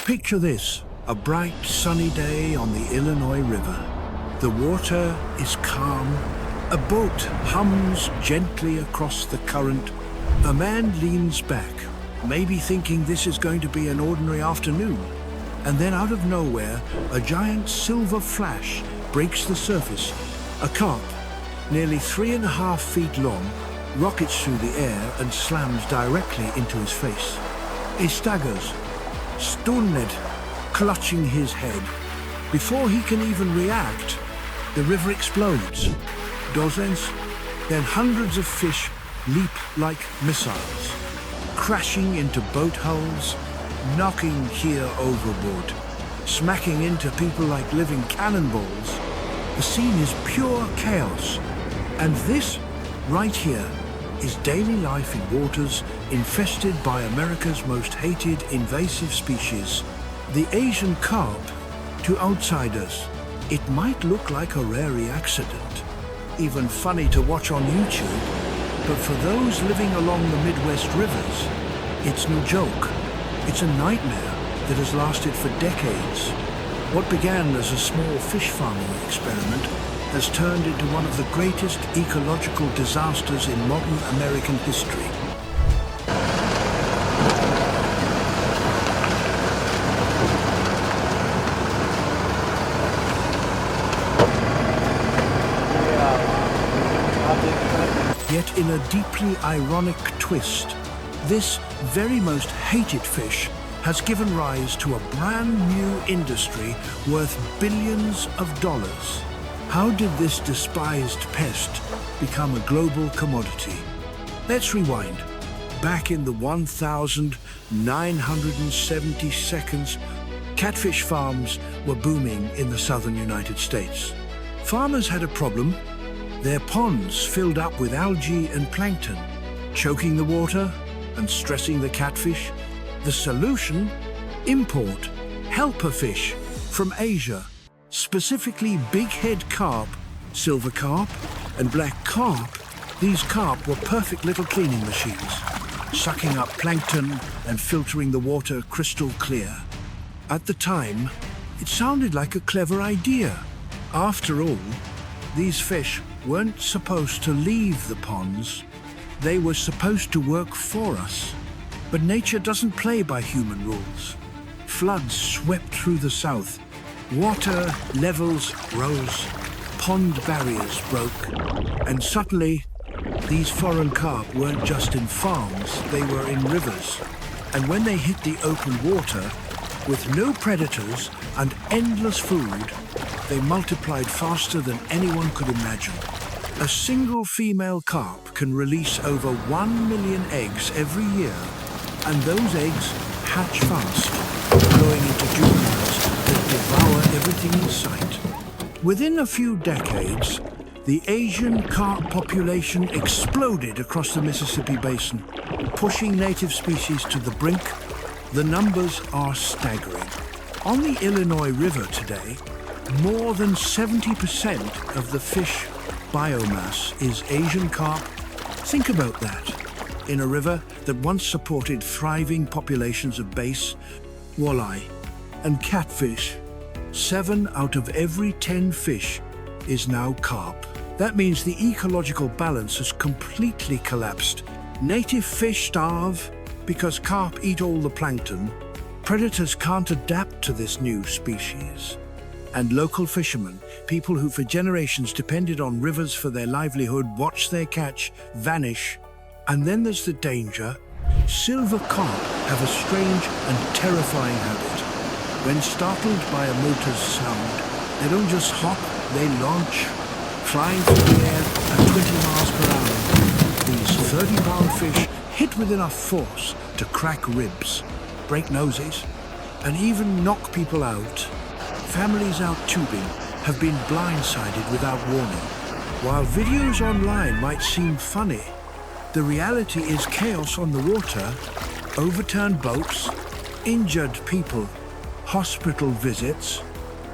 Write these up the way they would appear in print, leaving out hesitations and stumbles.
Picture this, a bright sunny day on the Illinois River. The water is calm. A boat hums gently across the current. A man leans back, maybe thinking this is going to be an ordinary afternoon. And then out of nowhere, a giant silver flash breaks the surface. A carp, nearly 3.5 feet long, rockets through the air and slams directly into his face. He staggers, stunned, clutching his head. Before he can even react, the river explodes. Dozens, then hundreds of fish leap like missiles, crashing into boat hulls, knocking gear overboard, smacking into people like living cannonballs. The scene is pure chaos. And this, right here, is daily life in waters infested by America's most hated invasive species, the Asian carp. To outsiders, it might look like a rare accident, even funny to watch on YouTube, but for those living along the Midwest rivers, it's no joke. It's a nightmare that has lasted for decades. What began as a small fish farming experiment has turned into one of the greatest ecological disasters in modern American history. Yet in a deeply ironic twist, this very most hated fish has given rise to a brand new industry worth billions of dollars. How did this despised pest become a global commodity? Let's rewind. Back in the 1970 seconds, catfish farms were booming in the southern United States. Farmers had a problem. Their ponds filled up with algae and plankton, choking the water and stressing the catfish. The solution? Import helper fish from Asia, specifically big-head carp, silver carp, and black carp. These carp were perfect little cleaning machines, sucking up plankton and filtering the water crystal clear. At the time, it sounded like a clever idea. After all, these fish weren't supposed to leave the ponds. They were supposed to work for us. But nature doesn't play by human rules. Floods swept through the south. Water levels rose. Pond barriers broke. And suddenly, these foreign carp weren't just in farms, they were in rivers. And when they hit the open water, with no predators and endless food, they multiplied faster than anyone could imagine. A single female carp can release over 1 million eggs every year, and those eggs hatch fast, growing into juveniles that devour everything in sight. Within a few decades, the Asian carp population exploded across the Mississippi basin, pushing native species to the brink. The numbers are staggering. On the Illinois River today, more than 70% of the fish biomass is Asian carp. Think about that. In a river that once supported thriving populations of bass, walleye, and catfish, 7 out of every 10 fish is now carp. That means the ecological balance has completely collapsed. Native fish starve because carp eat all the plankton. Predators can't adapt to this new species. And local fishermen, people who for generations depended on rivers for their livelihood, watch their catch vanish. And then there's the danger. Silver carp have a strange and terrifying habit. When startled by a motor's sound, they don't just hop, they launch, flying through the air at 20 miles per hour. These 30-pound fish hit with enough force to crack ribs, break noses, and even knock people out. Families out tubing have been blindsided without warning. While videos online might seem funny, the reality is chaos on the water, overturned boats, injured people, hospital visits.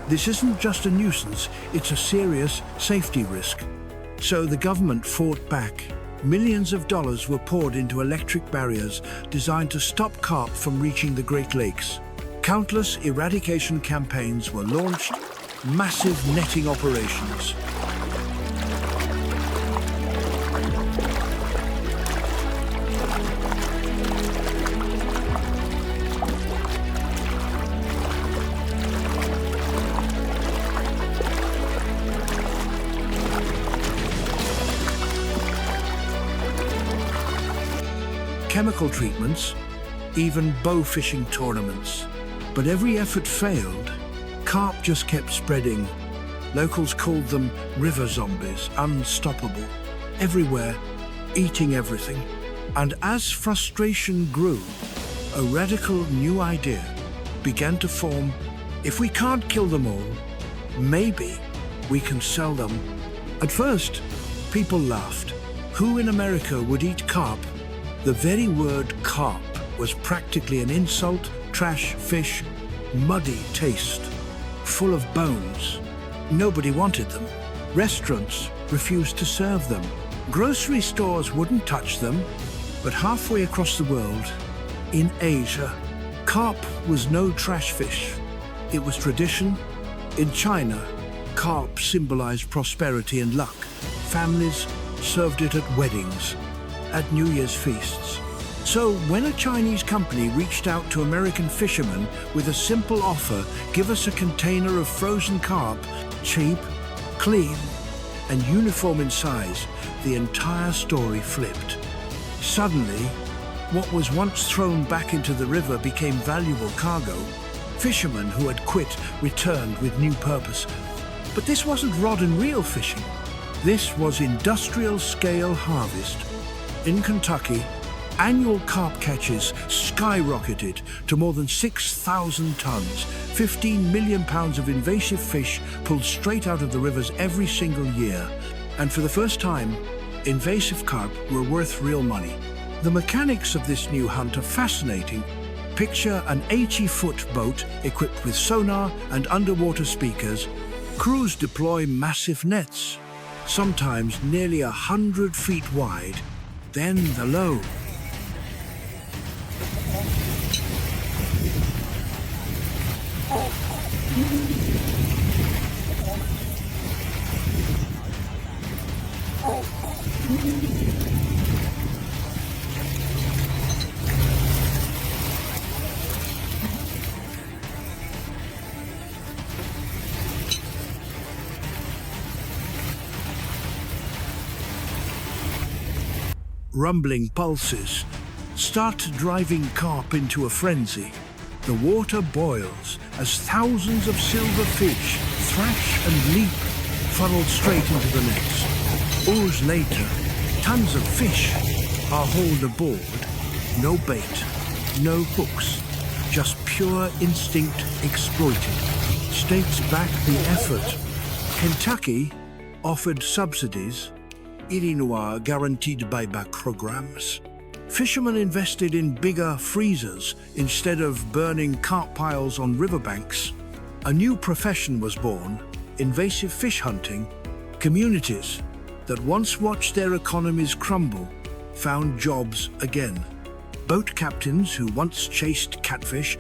This isn't just a nuisance, it's a serious safety risk. So the government fought back. Millions of dollars were poured into electric barriers designed to stop carp from reaching the Great Lakes. Countless eradication campaigns were launched, massive netting operations. Chemical treatments, even bow fishing tournaments. But every effort failed. Carp just kept spreading. Locals called them river zombies, unstoppable, everywhere, eating everything. And as frustration grew, a radical new idea began to form. If we can't kill them all, maybe we can sell them. At first, people laughed. Who in America would eat carp? The very word carp was practically an insult. Trash fish, muddy taste, full of bones. Nobody wanted them. Restaurants refused to serve them. Grocery stores wouldn't touch them. But halfway across the world, in Asia, carp was no trash fish. It was tradition. In China, carp symbolized prosperity and luck. Families served it at weddings, at New Year's feasts. So when a Chinese company reached out to American fishermen with a simple offer, give us a container of frozen carp, cheap, clean, and uniform in size, the entire story flipped. Suddenly, what was once thrown back into the river became valuable cargo. Fishermen who had quit returned with new purpose. But this wasn't rod and reel fishing. This was industrial-scale harvest. In Kentucky, annual carp catches skyrocketed to more than 6,000 tons, 15 million pounds of invasive fish pulled straight out of the rivers every single year. And for the first time, invasive carp were worth real money. The mechanics of this new hunt are fascinating. Picture an 80-foot boat equipped with sonar and underwater speakers. Crews deploy massive nets, sometimes nearly 100 feet wide. Then the load. Rumbling pulses start driving carp into a frenzy. The water boils as thousands of silver fish thrash and leap, funneled straight into the nets. Hours later, tons of fish are hauled aboard. No bait, no hooks, just pure instinct exploited. States back the effort. Kentucky offered subsidies, Illinois guaranteed buyback programs. Fishermen invested in bigger freezers instead of burning carp piles on riverbanks. A new profession was born, invasive fish hunting. Communities that once watched their economies crumble found jobs again. Boat captains who once chased catfish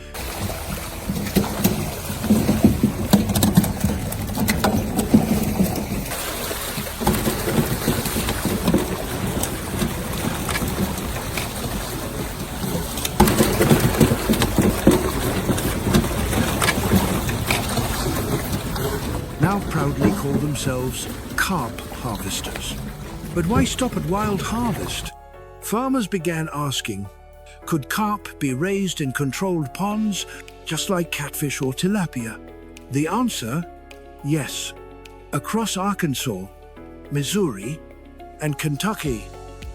now proudly call themselves carp harvesters. But why stop at wild harvest? Farmers began asking, could carp be raised in controlled ponds, just like catfish or tilapia? The answer, yes. Across Arkansas, Missouri, and Kentucky,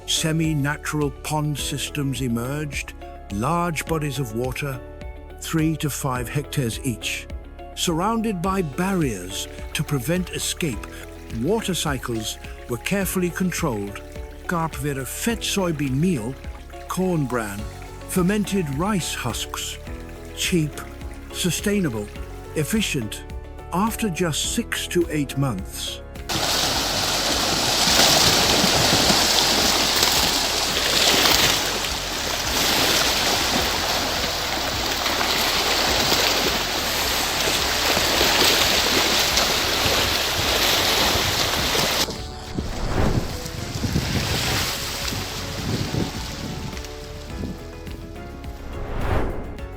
semi-natural pond systems emerged, large bodies of water, 3 to 5 hectares each. Surrounded by barriers to prevent escape, water cycles were carefully controlled. Carp were fed soybean meal, corn bran, fermented rice husks. Cheap, sustainable, efficient. After just 6 to 8 months,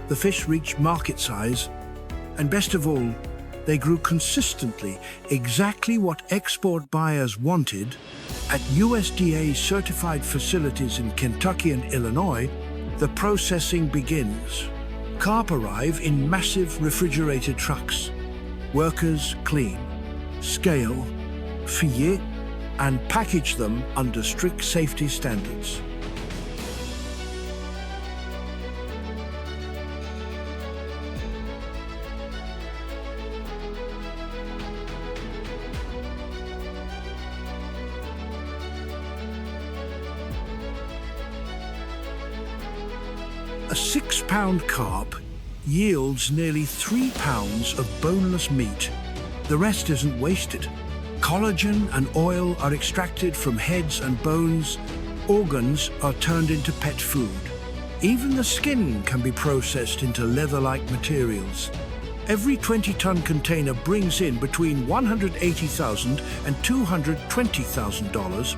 The fish reached market size, and best of all, they grew consistently, exactly what export buyers wanted. At USDA-certified facilities in Kentucky and Illinois, the processing begins. Carp arrive in massive refrigerated trucks. Workers clean, scale, fillet, and package them under strict safety standards. A 6-pound carp yields nearly 3 pounds of boneless meat. The rest isn't wasted. Collagen and oil are extracted from heads and bones. Organs are turned into pet food. Even the skin can be processed into leather-like materials. Every 20-ton container brings in between $180,000 and $220,000,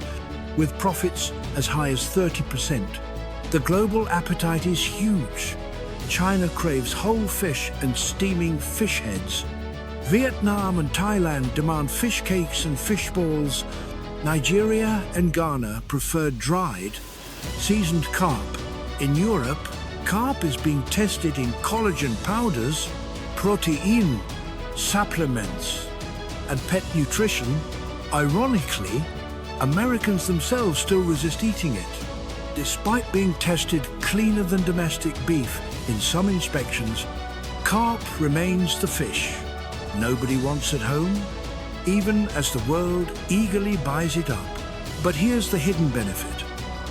with profits as high as 30%. The global appetite is huge. China craves whole fish and steaming fish heads. Vietnam and Thailand demand fish cakes and fish balls. Nigeria and Ghana prefer dried, seasoned carp. In Europe, carp is being tested in collagen powders, protein supplements, and pet nutrition. Ironically, Americans themselves still resist eating it. Despite being tested cleaner than domestic beef in some inspections, carp remains the fish nobody wants at home, even as the world eagerly buys it up. But here's the hidden benefit.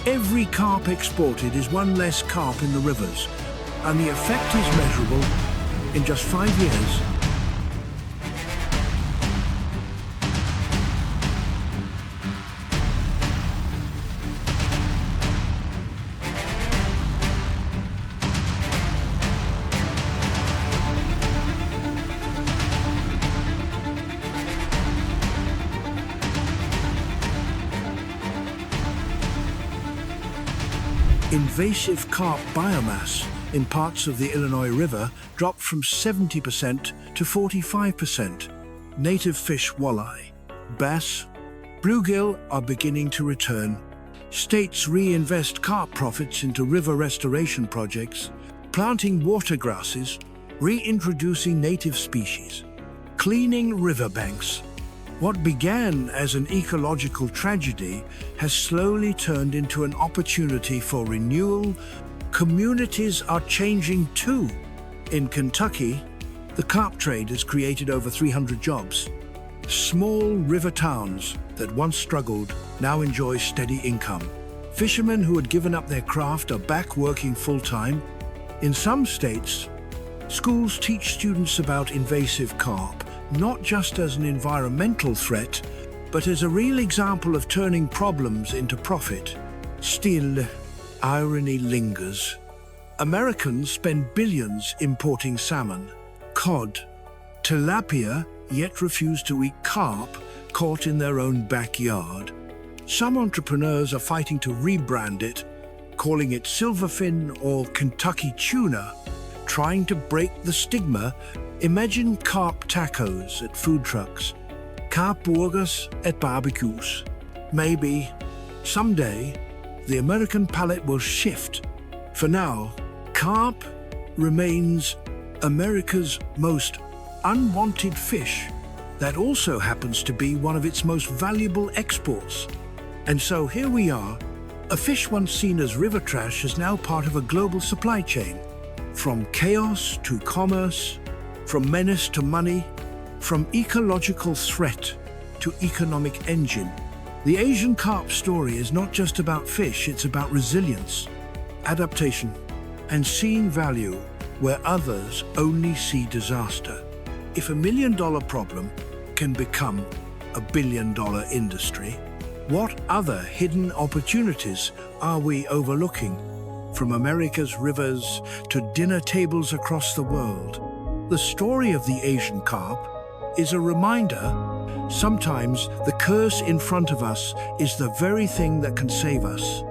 Every carp exported is one less carp in the rivers, and the effect is measurable. In just 5 years, invasive carp biomass in parts of the Illinois River dropped from 70% to 45%. Native fish walleye, bass, bluegill are beginning to return. States reinvest carp profits into river restoration projects, planting water grasses, reintroducing native species, cleaning riverbanks. What began as an ecological tragedy has slowly turned into an opportunity for renewal. Communities are changing too. In Kentucky, the carp trade has created over 300 jobs. Small river towns that once struggled now enjoy steady income. Fishermen who had given up their craft are back working full-time. In some states, schools teach students about invasive carp, not just as an environmental threat, but as a real example of turning problems into profit. Still, irony lingers. Americans spend billions importing salmon, cod, tilapia, yet refuse to eat carp caught in their own backyard. Some entrepreneurs are fighting to rebrand it, calling it silverfin or Kentucky tuna, trying to break the stigma. Imagine carp tacos at food trucks, carp burgers at barbecues. Maybe, someday, the American palate will shift. For now, carp remains America's most unwanted fish. That also happens to be one of its most valuable exports. And so here we are. A fish once seen as river trash is now part of a global supply chain. From chaos to commerce, from menace to money, from ecological threat to economic engine. The Asian carp story is not just about fish, it's about resilience, adaptation, and seeing value where others only see disaster. If $1 million problem can become a $1 billion industry, what other hidden opportunities are we overlooking? From America's rivers to dinner tables across the world, the story of the Asian carp is a reminder. Sometimes the curse in front of us is the very thing that can save us.